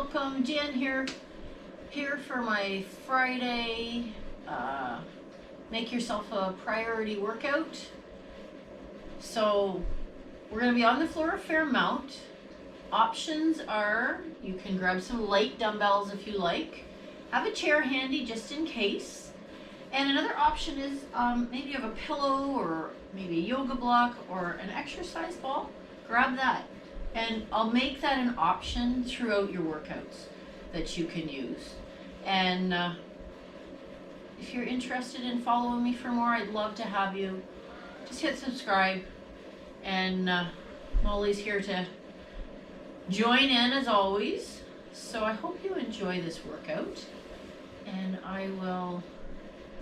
welcome. Jen here for my Friday make yourself a priority workout. So we're going to be on the floor a fair amount. Options are you can grab some light dumbbells if you like. Have a chair handy just in case. And another option is maybe you have a pillow or maybe a yoga block or an exercise ball. Grab that. And I'll make that an option throughout your workouts that you can use. And if you're interested in following me for more, I'd love to have you. Just hit subscribe. And Molly's here to join in as always. So I hope you enjoy this workout. And I will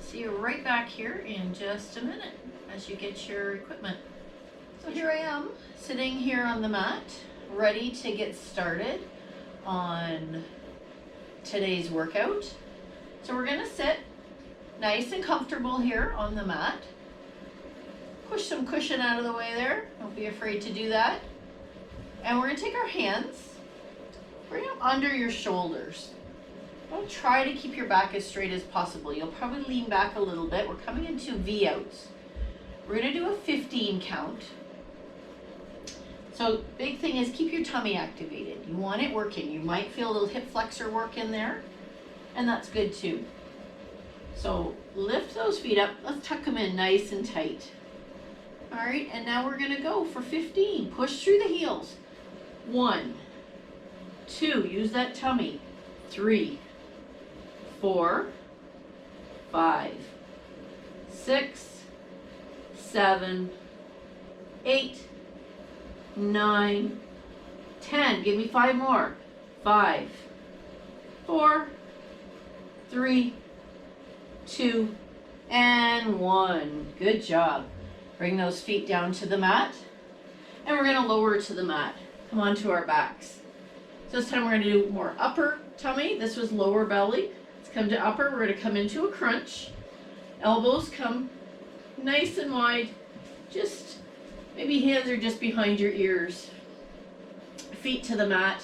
see you right back here in just a minute as you get your equipment. So here I am, sitting here on the mat, ready to get started on today's workout. So we're gonna sit nice and comfortable here on the mat. Push some cushion out of the way there. Don't be afraid to do that. And we're gonna take our hands, bring them under your shoulders. Don't try to keep your back as straight as possible. You'll probably lean back a little bit. We're coming into V outs. We're gonna do a 15 count. So big thing is keep your tummy activated. You want it working. You might feel a little hip flexor work in there, and that's good too. So lift those feet up. Let's tuck them in nice and tight. All right, and now we're gonna go for 15. Push through the heels. 1, 2, use that tummy. 3, 4, 5, 6, 7, 8, 9, 10. Give me 5 more. 5, 4, 3, 2, and 1. Good job. Bring those feet down to the mat. And we're going to lower to the mat. Come on to our backs. So this time we're going to do more upper tummy. This was lower belly. Let's come to upper. We're going to come into a crunch. Elbows come nice and wide. Just maybe hands are just behind your ears. Feet to the mat.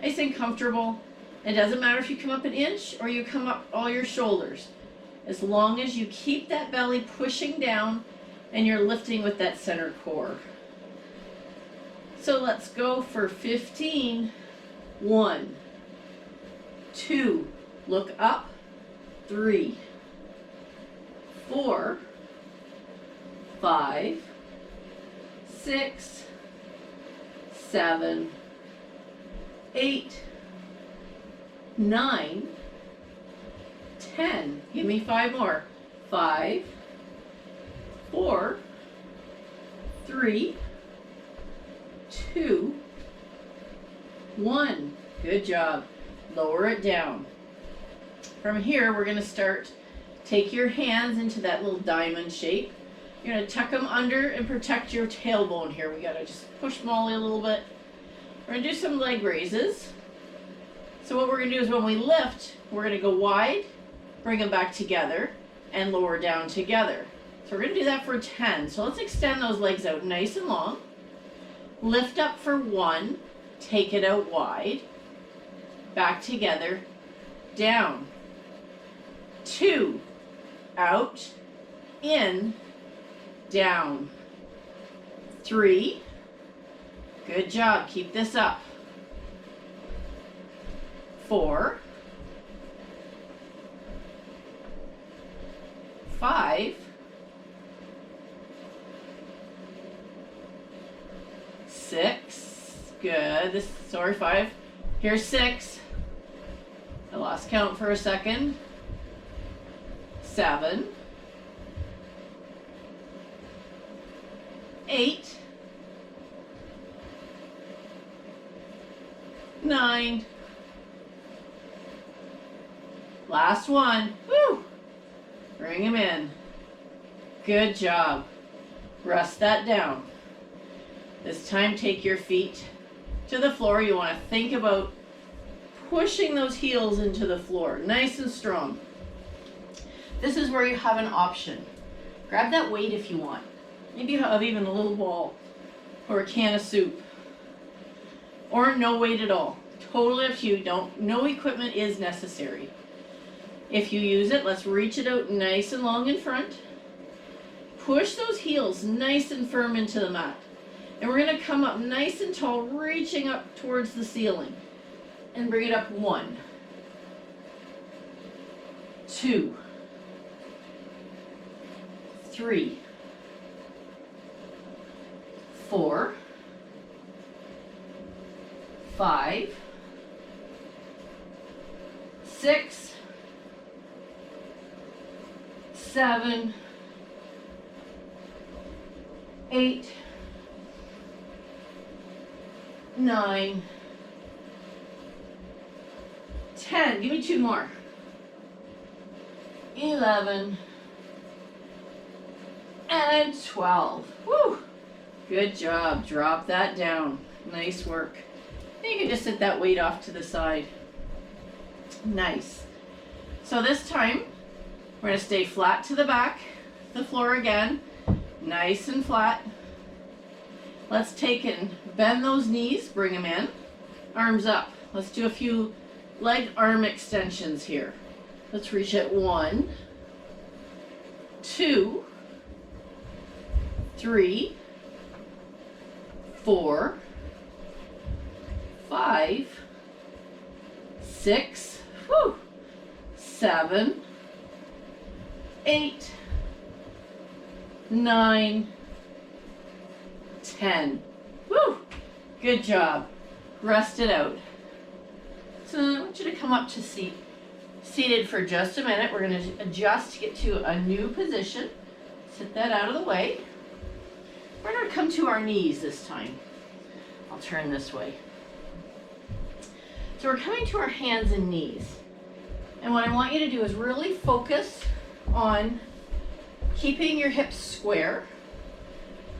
Nice and comfortable. It doesn't matter if you come up an inch or you come up all your shoulders. As long as you keep that belly pushing down and you're lifting with that center core. So let's go for 15. 1, 2, look up. 3, 4, 5, 6, 7, 8, 9, 10. Give me 5 more. 5, 4, 3, 2, 1. Good job. Lower it down. From here, we're going to start. Take your hands into that little diamond shape. You're going to tuck them under and protect your tailbone here. We got to just push Molly a little bit. We're going to do some leg raises. So what we're going to do is when we lift, we're going to go wide, bring them back together, and lower down together. So we're going to do that for 10. So let's extend those legs out nice and long. Lift up for 1. Take it out wide. Back together. Down. 2. Out. In. Down. 3. Good job. Keep this up. 4. 5. 6. Good. Sorry, 5. Here's 6. I lost count for a second. 7. 8. 9. Last one. Woo! Bring him in. Good job. Rest that down. This time, take your feet to the floor. You want to think about pushing those heels into the floor, nice and strong. This is where you have an option. Grab that weight if you want. Maybe you have even a little ball or a can of soup, or no weight at all. totally up to you. No equipment is necessary. If you use it, let's reach it out nice and long in front. Push those heels nice and firm into the mat. And we're going to come up nice and tall, reaching up towards the ceiling. And bring it up 1, 2, 3, 4, 5, 6, 7, 8, 9, 10. Give me 2 more. 11 and 12. Woo! Good job. Drop that down. Nice work. And you can just set that weight off to the side. Nice. So this time, we're going to stay flat to the back, the floor again, nice and flat. Let's take and bend those knees, bring them in, arms up. Let's do a few leg arm extensions here. Let's reach at 1, 2, 3, 4, 5, 6, 7, 8, 9, 10. Woo! Good job. Rest it out. So I want you to come up to seated for just a minute. We're going to adjust to get to a new position. Sit that out of the way. We're going to come to our knees this time. I'll turn this way. So we're coming to our hands and knees. And what I want you to do is really focus on keeping your hips square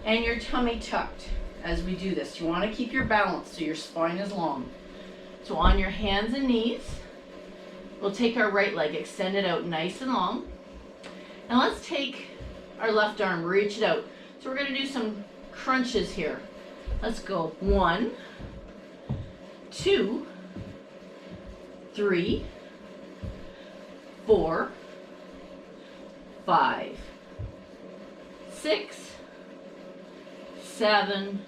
and your tummy tucked as we do this. You want to keep your balance so your spine is long. So on your hands and knees, we'll take our right leg, extend it out nice and long. And let's take our left arm, reach it out. So we're going to do some crunches here. Let's go 1, 2, 3, 4, 5, 6, 7,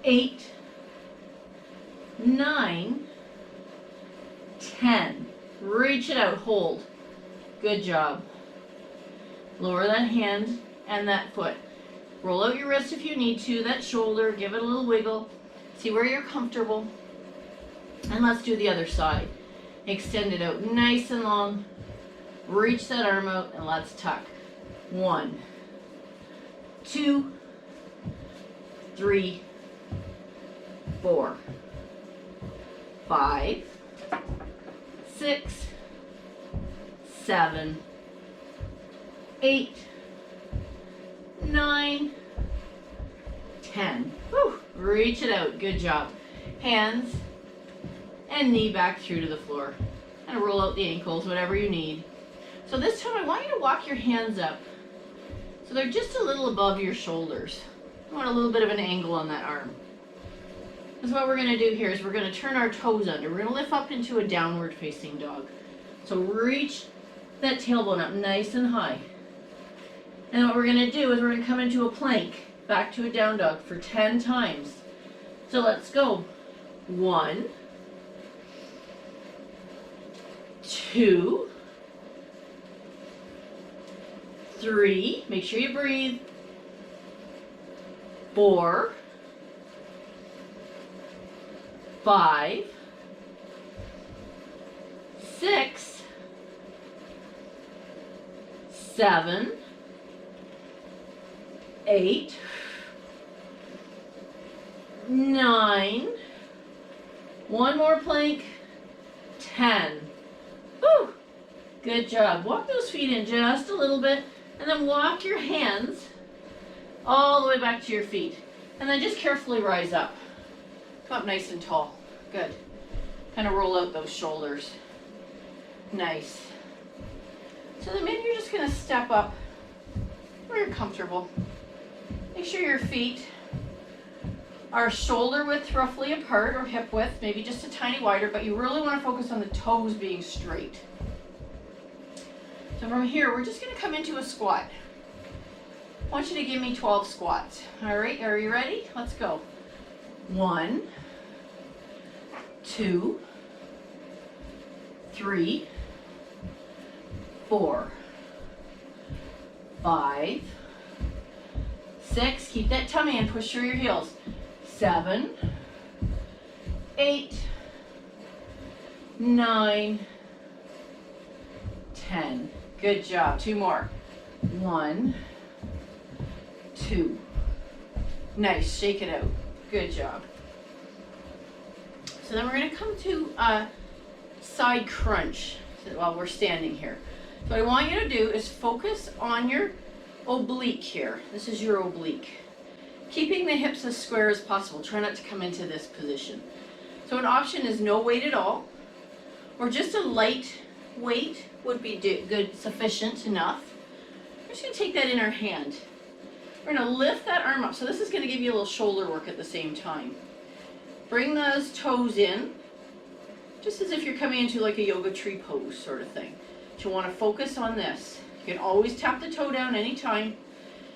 8, 9, 10. Reach it out, hold. Good job. Lower that hand and that foot. Roll out your wrist if you need to, that shoulder, give it a little wiggle. See where you're comfortable. And let's do the other side. Extend it out nice and long. Reach that arm out and let's tuck. 1, 2, 3, 4, 5, 6, 7, 8, 9, 10. Woo! Reach it out. Good job. Hands and knee back through to the floor. And roll out the ankles, whatever you need. So this time I want you to walk your hands up so they're just a little above your shoulders. I want a little bit of an angle on that arm. Because what we're going to do here is we're going to turn our toes under. We're going to lift up into a downward facing dog. So reach that tailbone up nice and high. And what we're going to do is we're going to come into a plank, back to a down dog for 10 times. So let's go. 1, 2, 3, make sure you breathe. 4, 5, 6, 7, 8, 9, one more plank, 10. Woo! Good job. Walk those feet in just a little bit, and then walk your hands all the way back to your feet. And then just carefully rise up. Come up nice and tall. Good. Kind of roll out those shoulders. Nice. So then maybe you're just going to step up where you're comfortable. Make sure your feet our shoulder width roughly apart, or hip width, maybe just a tiny wider, but you really want to focus on the toes being straight. So from here, we're just going to come into a squat. I want you to give me 12 squats. All right, are you ready? Let's go. 1, 2, 3, 4, 5, 6. Keep that tummy in, push through your heels. 7, 8, 9, 10. Good job. 2 more. 1, 2. Nice. Shake it out. Good job. So then we're going to come to a side crunch while we're standing here. So what I want you to do is focus on your oblique here. This is your oblique. Keeping the hips as square as possible. Try not to come into this position. So an option is no weight at all, or just a light weight would be good, sufficient enough. We're just going to take that in our hand. We're going to lift that arm up. So this is going to give you a little shoulder work at the same time. Bring those toes in, just as if you're coming into like a yoga tree pose sort of thing. But you want to focus on this. You can always tap the toe down anytime.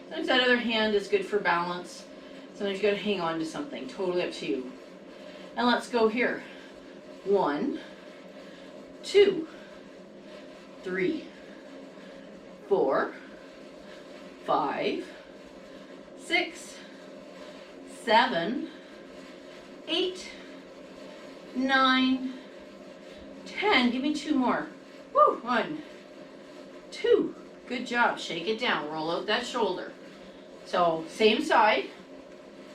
Sometimes that other hand is good for balance. Sometimes you got to hang on to something. Totally up to you. And let's go here. 1, 2, 3, 4, 5, 6, 7, 8, 9, 10. Give me 2 more. Woo! 1, 2. Good job. Shake it down. Roll out that shoulder. So same side.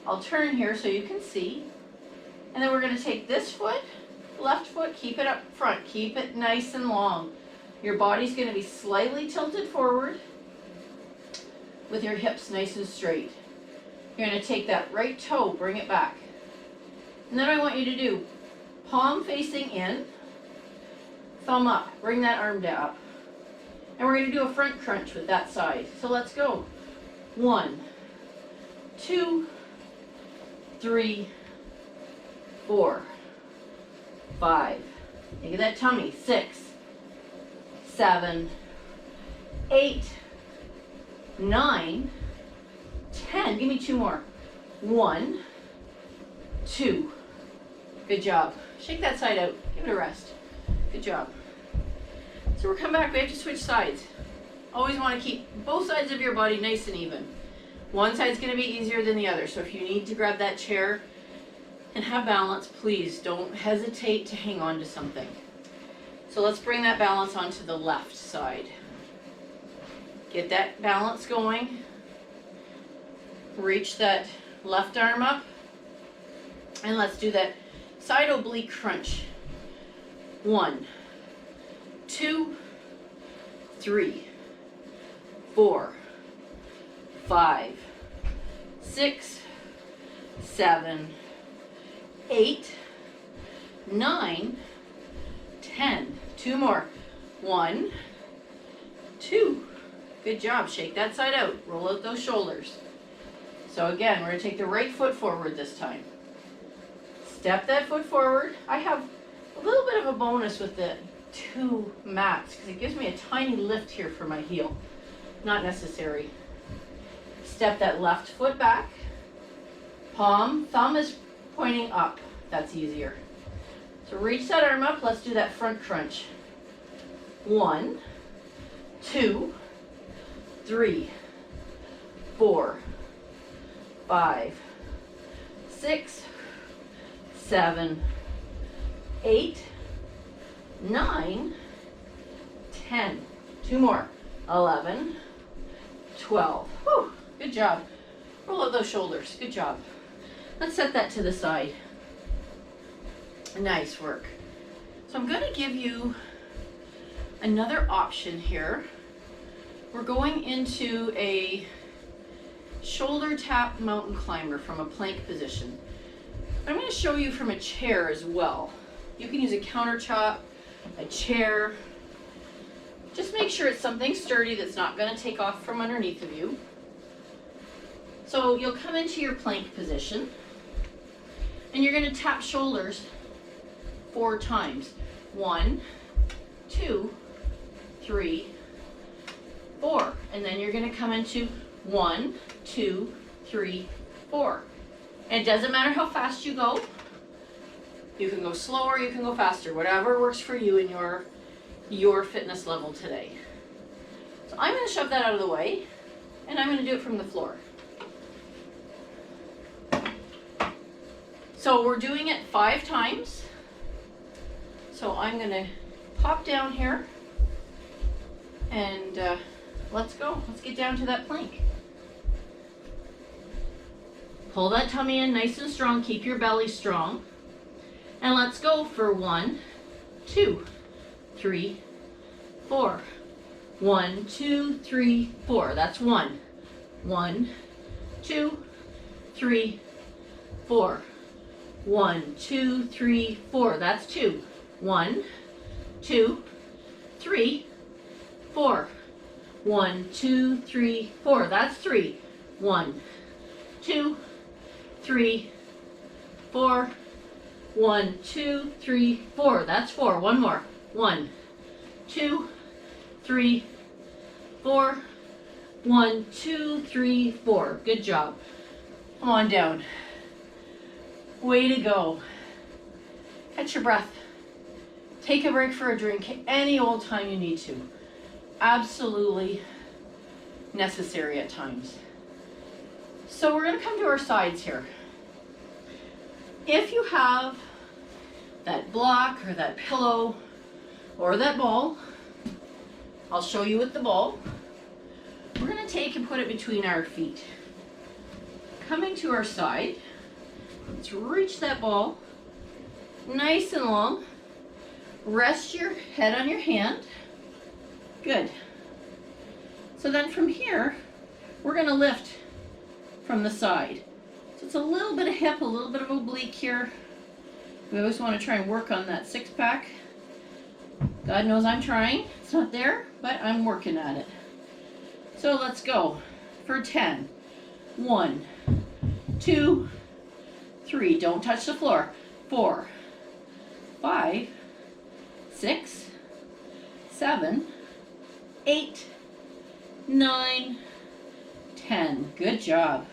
I'll turn here so you can see. And then we're going to take this foot, left foot, keep it up front. Keep it nice and long. Your body's going to be slightly tilted forward with your hips nice and straight. You're going to take that right toe, bring it back. And then I want you to do palm facing in, thumb up, bring that arm down. And we're going to do a front crunch with that side. So let's go. 1, 2, 3, 4, 5. Think of that tummy. 6, 7, 8, 9, 10. Give me 2 more. 1, 2. Good job. Shake that side out. Give it a rest. Good job. So we're coming back. We have to switch sides. Always want to keep both sides of your body nice and even. One side's going to be easier than the other. So if you need to grab that chair and have balance, please don't hesitate to hang on to something. So let's bring that balance onto the left side. Get that balance going. Reach that left arm up. And let's do that side oblique crunch. 1, 2, 3, 4, 5, 6, 7, 8, 9, 10. 2 more. 1, 2. Good job. Shake that side out. Roll out those shoulders. So again, we're going to take the right foot forward this time. Step that foot forward. I have a little bit of a bonus with the 2 mats because it gives me a tiny lift here for my heel. Not necessary. Step that left foot back. Thumb is pointing up. That's easier. So reach that arm up. Let's do that front crunch. 1, 2, 3, 4, 5, 6, 7, 8, 9, 10. 2 more. 11, 12. Whew, good job. Roll out those shoulders. Good job. Let's set that to the side. Nice work. So I'm going to give you another option here. We're going into a shoulder tap mountain climber from a plank position. I'm going to show you from a chair as well. You can use a counter top, a chair. Just make sure it's something sturdy that's not going to take off from underneath of you. So you'll come into your plank position. And you're gonna tap shoulders 4 times. 1, 2, 3, 4. And then you're gonna come into 1, 2, 3, 4. And it doesn't matter how fast you go. You can go slower, you can go faster, whatever works for you in your fitness level today. So I'm gonna shove that out of the way, and I'm gonna do it from the floor. So we're doing it 5 times. So I'm gonna pop down here, and let's go. Let's get down to that plank. Pull that tummy in nice and strong, keep your belly strong. And let's go for 1, 2, 3, 4. 1, 2, 3, 4. That's 1. 1, 2, 3, 4. 1, 2, 3, 4. That's 2. 1, 2, 3, 4. 1, 2, 3, 4. That's 3. 1, 2, 3, 4. 1, 2, 3, 4. That's 4. One more. 1, 2, 3, 4. 1, 2, 3, 4. Good job. Come on down. Way to go. Catch your breath. Take a break for a drink any old time you need to. Absolutely necessary at times. So we're going to come to our sides here. If you have that block or that pillow or that ball, I'll show you with the ball. We're going to take and put it between our feet. Coming to our side, let's reach that ball nice and long. Rest your head on your hand. Good. So then from here, we're going to lift from the side. So it's a little bit of hip, a little bit of oblique here. We always want to try and work on that 6-pack. God knows I'm trying. It's not there, but I'm working at it. So let's go for 10. 1, 2, 3. Don't touch the floor. 4, 5, 6, 7, 8, 9, 10. Good job.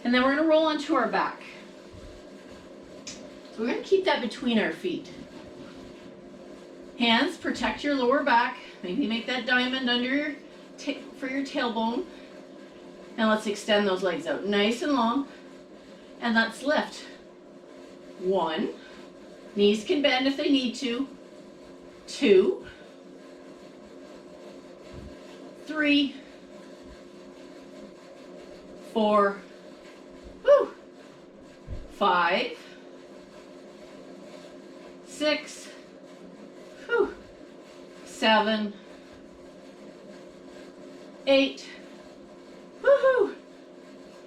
And then we're going to roll onto our back. So we're going to keep that between our feet. Hands, protect your lower back. Maybe make that diamond under your for your tailbone. And let's extend those legs out nice and long. And let's lift. 1. Knees can bend if they need to. 2. 3. 4. 5. 6. 7. 8.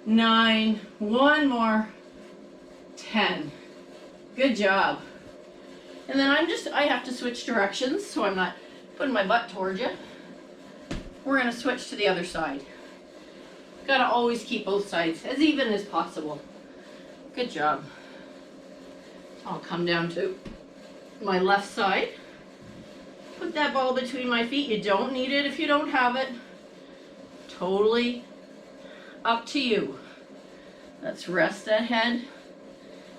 9. One more. 10. Good job. And then I have to switch directions so I'm not putting my butt towards you. We're going to switch to the other side. Got to always keep both sides as even as possible. Good job. I'll come down to my left side. Put that ball between my feet. You don't need it if you don't have it. Totally up to you. Let's rest that head.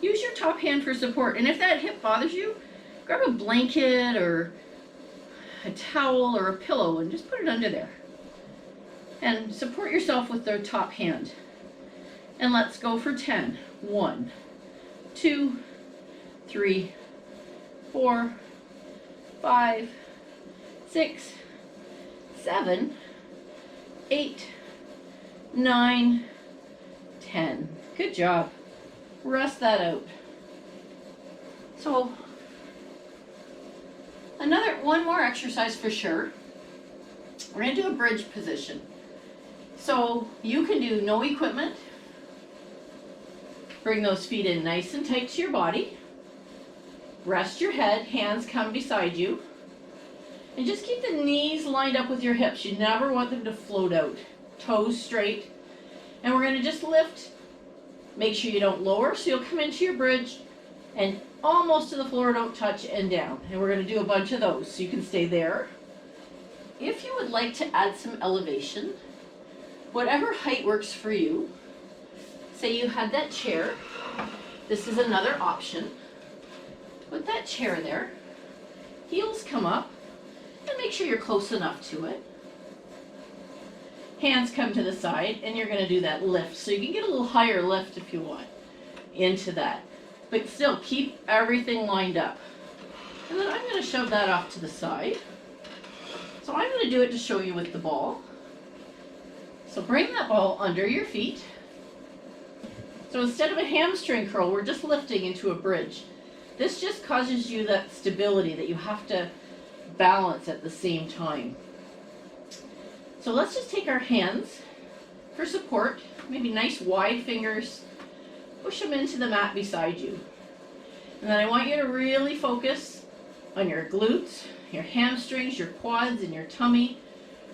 Use your top hand for support. And if that hip bothers you, grab a blanket or a towel or a pillow and just put it under there. And support yourself with the top hand. And let's go for 10. 1, 2, 3, 4, 5, 6, 7, 8, 9, 10. Good job. Rest that out. So one more exercise for sure. We're going to do a bridge position. So you can do no equipment. Bring those feet in nice and tight to your body. Rest your head, hands come beside you. And just keep the knees lined up with your hips. You never want them to float out. Toes straight. And we're going to just lift Make sure you don't lower, so you'll come into your bridge and almost to the floor, don't touch, and down. And we're going to do a bunch of those, so you can stay there. If you would like to add some elevation, whatever height works for you, say you had that chair, this is another option. Put that chair there, heels come up, and make sure you're close enough to it. Hands come to the side, and you're going to do that lift. So you can get a little higher lift if you want into that. But still, keep everything lined up. And then I'm going to shove that off to the side. So I'm going to do it to show you with the ball. So bring that ball under your feet. So instead of a hamstring curl, we're just lifting into a bridge. This just causes you that stability that you have to balance at the same time. So let's just take our hands for support, maybe nice wide fingers, push them into the mat beside you. And then I want you to really focus on your glutes, your hamstrings, your quads, and your tummy,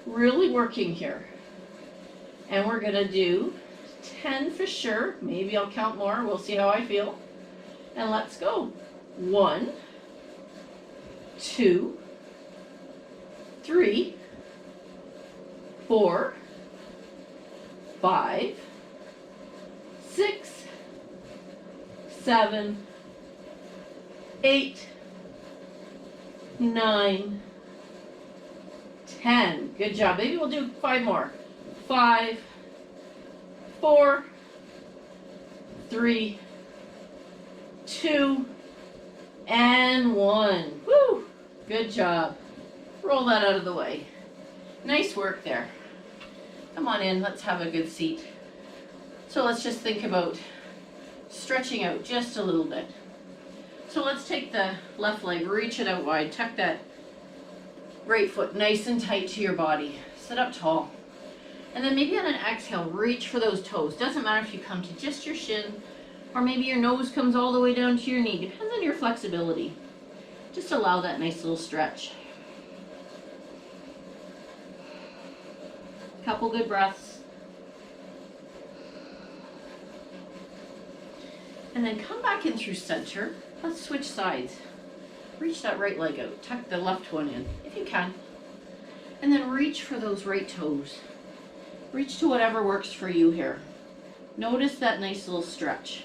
really working here. And we're going to do 10 for sure. Maybe I'll count more. We'll see how I feel. And let's go. 1, 2, 3, 4, 5, 6, 7, 8, 9, 10. Good job. Maybe we'll do 5 more. 5, 4, 3, 2, and 1. Woo! Good job. Roll that out of the way. Nice work there. Come on in, let's have a good seat. So let's just think about stretching out just a little bit. So let's take the left leg, reach it out wide, tuck that right foot nice and tight to your body. Sit up tall. And then maybe on an exhale, reach for those toes. Doesn't matter if you come to just your shin, or maybe your nose comes all the way down to your knee. Depends on your flexibility. Just allow that nice little stretch. Couple good breaths. And then come back in through center. Let's switch sides. Reach that right leg out. Tuck the left one in, if you can. And then reach for those right toes. Reach to whatever works for you here. Notice that nice little stretch.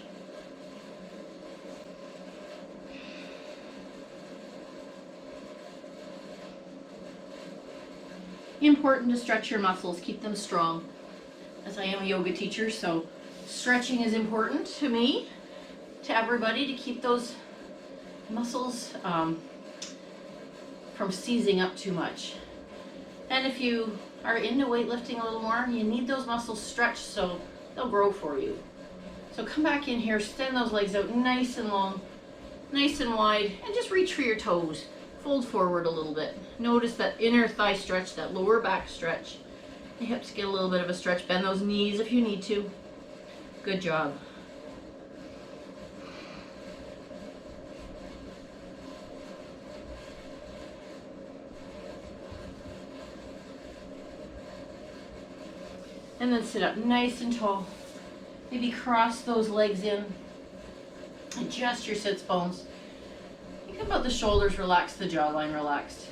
Important to stretch your muscles, keep them strong. As I am a yoga teacher, so stretching is important to me, to everybody, to keep those muscles from seizing up too much. And if you are into weightlifting a little more, you need those muscles stretched so they'll grow for you. So come back in here, extend those legs out nice and long, nice and wide, and just reach for your toes. Fold forward a little bit. Notice that inner thigh stretch, that lower back stretch. The hips get a little bit of a stretch. Bend those knees if you need to. Good job. And then sit up nice and tall. Maybe cross those legs in. Adjust your sits bones. Think about the shoulders relaxed, the jawline relaxed.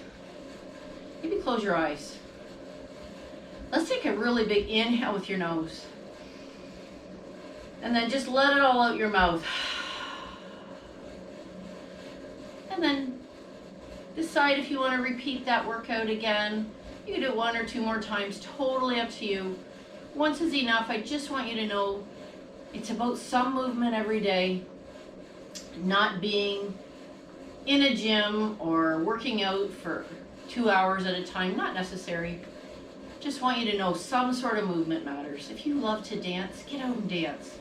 Maybe close your eyes. Let's take a really big inhale with your nose. And then just let it all out your mouth. And then decide if you want to repeat that workout again. You can do it 1 or 2 more times, totally up to you. Once is enough. I just want you to know it's about some movement every day, not being in a gym or working out for 2 hours at a time, not necessary. Just want you to know some sort of movement matters. If you love to dance, get out and dance.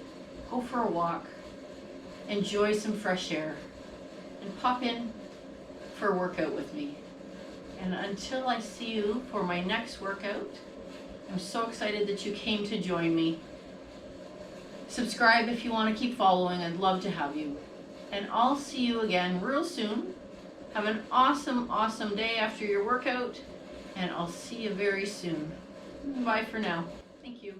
Go for a walk. Enjoy some fresh air. And pop in for a workout with me. And until I see you for my next workout, I'm so excited that you came to join me. Subscribe if you want to keep following. I'd love to have you. And I'll see you again real soon. Have an awesome, awesome day after your workout. And I'll see you very soon. Bye for now. Thank you.